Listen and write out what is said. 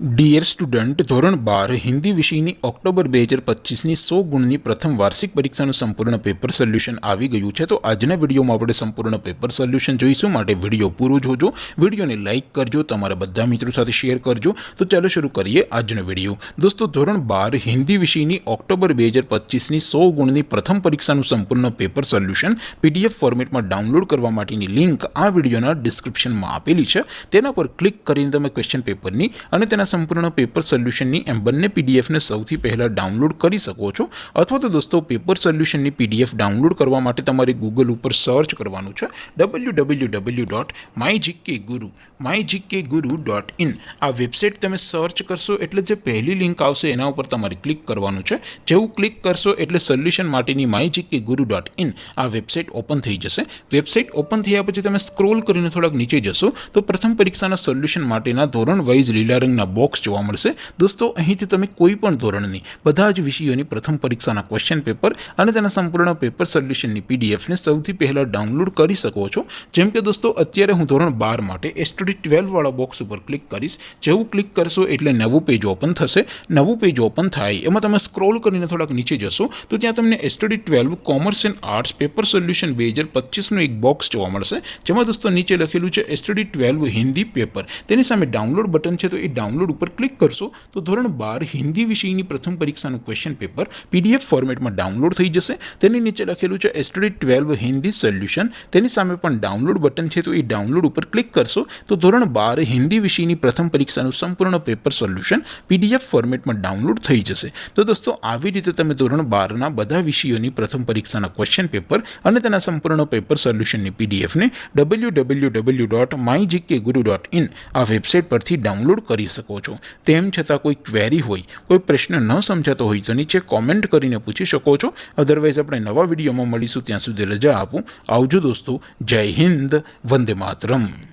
Dear student, ધોરણ 12 હિન્દી વિષયની October 2025ની 100 ગુણની પ્રથમ વાર્ષિક પરીક્ષાનું સંપૂર્ણ પેપર સોલ્યુશન આવી ગયું છે। તો આજના વિડીયોમાં આપણે સંપૂર્ણ પેપર સોલ્યુશન જોઈશું, માટે વિડીયો પૂરો જોજો, વિડીયોને લાઇક કરજો, તમારા બધા મિત્રો સાથે શેર કરજો। તો ચાલો શરૂ કરીએ આજનો વિડીયો। દોસ્તો, ધોરણ 12 હિન્દી વિષયની ઓક્ટોબર 2025ની 100 ગુણની પ્રથમ પરીક્ષાનું સંપૂર્ણ પેપર સોલ્યુશન PDF ફોર્મેટમાં ડાઉનલોડ કરવા માટેની લિંક આ વિડીયોના ડિસ્ક્રિપ્શનમાં આપેલી છે। તેના પર ક્લિક કરીને તમે ક્વેશ્ચન પેપરની અને તેના સંપૂર્ણ પેપર સોલ્યુશનની એમ બંને પીડીએફને સૌથી પહેલાં ડાઉનલોડ કરી શકો છો। અથવા તો દોસ્તો, પેપર સોલ્યુશનની પીડીએફ ડાઉનલોડ કરવા માટે તમારે ગૂગલ ઉપર સર્ચ કરવાનું છે www.mygkguru.in। આ વેબસાઇટ તમે સર્ચ કરશો એટલે જે પહેલી લિંક આવશે એના ઉપર તમારે ક્લિક કરવાનું છે। જેવું ક્લિક કરશો એટલે સોલ્યુશન માટેની mygkguru.in આ વેબસાઇટ ઓપન થઈ જશે। વેબસાઇટ ઓપન થયા પછી તમે સ્ક્રોલ કરીને થોડાક નીચે જશો તો પ્રથમ પરીક્ષાના સોલ્યુશન માટેના ધોરણ વાઇઝ લીલા રંગના બોક્સ જોવા મળશે। દોસ્તો, અહીંથી તમે કોઈ પણ ધોરણની બધા જ વિષયોની પ્રથમ પરીક્ષાના ક્વેશ્ચન પેપર અને તેના સંપૂર્ણ પેપર સોલ્યુશનની પીડીએફને સૌથી પહેલાં ડાઉનલોડ કરી શકો છો। જેમ કે દોસ્તો, અત્યારે હું ધોરણ 12 માટે STD 12 વાળા બોક્સ ઉપર ક્લિક કરીશ। જેવું ક્લિક કરશો એટલે નવું પેજ ઓપન થશે। નવું પેજ ઓપન થાય એમાં તમે સ્ક્રોલ કરીને થોડાક નીચે જશો તો ત્યાં તમને STD 12 commerce and arts paper solution 2025નું એક બોક્સ જોવા મળશે, જેમાં દોસ્તો નીચે લખેલું છે STD 12 હિન્દી પેપર। તેની સામે ડાઉનલોડ બટન છે, તો એ ડાઉનલોડ ઉપર ક્લિક કરશો તો ધોરણ 12 હિન્દી વિષયની પ્રથમ પરીક્ષાનું ક્વેશ્ચન પેપર PDF ફોર્મેટમાં ડાઉનલોડ થઈ જશે। તેની નીચે લખેલું છે STD 12 હિન્દી સોલ્યુશન, તેની સામે પણ ડાઉનલોડ બટન છે, તો એ ડાઉનલોડ ઉપર ક્લિક કરશો તો ધોરણ 12 હિન્દી વિષયની પ્રથમ પરીક્ષાનું સંપૂર્ણ પેપર સોલ્યુશન PDF ફોર્મેટમાં ડાઉનલોડ થઈ જશે। તો દોસ્તો, આવી રીતે તમે ધોરણ 12ના બધા વિષયોની પ્રથમ પરીક્ષાના ક્વેશ્ચન પેપર અને તેના સંપૂર્ણ પેપર સોલ્યુશનની પીડીએફને www.mygkguru.in આ વેબસાઇટ પરથી ડાઉનલોડ કરી શકો છો। તેમ છતાં કોઈ ક્વેરી હોય, કોઈ પ્રશ્ન ન સમજાતો હોય તો નીચે કોમેન્ટ કરીને પૂછી શકો છો। અધરવાઇઝ આપણે નવા વિડીયોમાં મળીશું, ત્યાં સુધી રજા આપું। આવજો દોસ્તો, જય હિન્દ, વંદે માતરમ।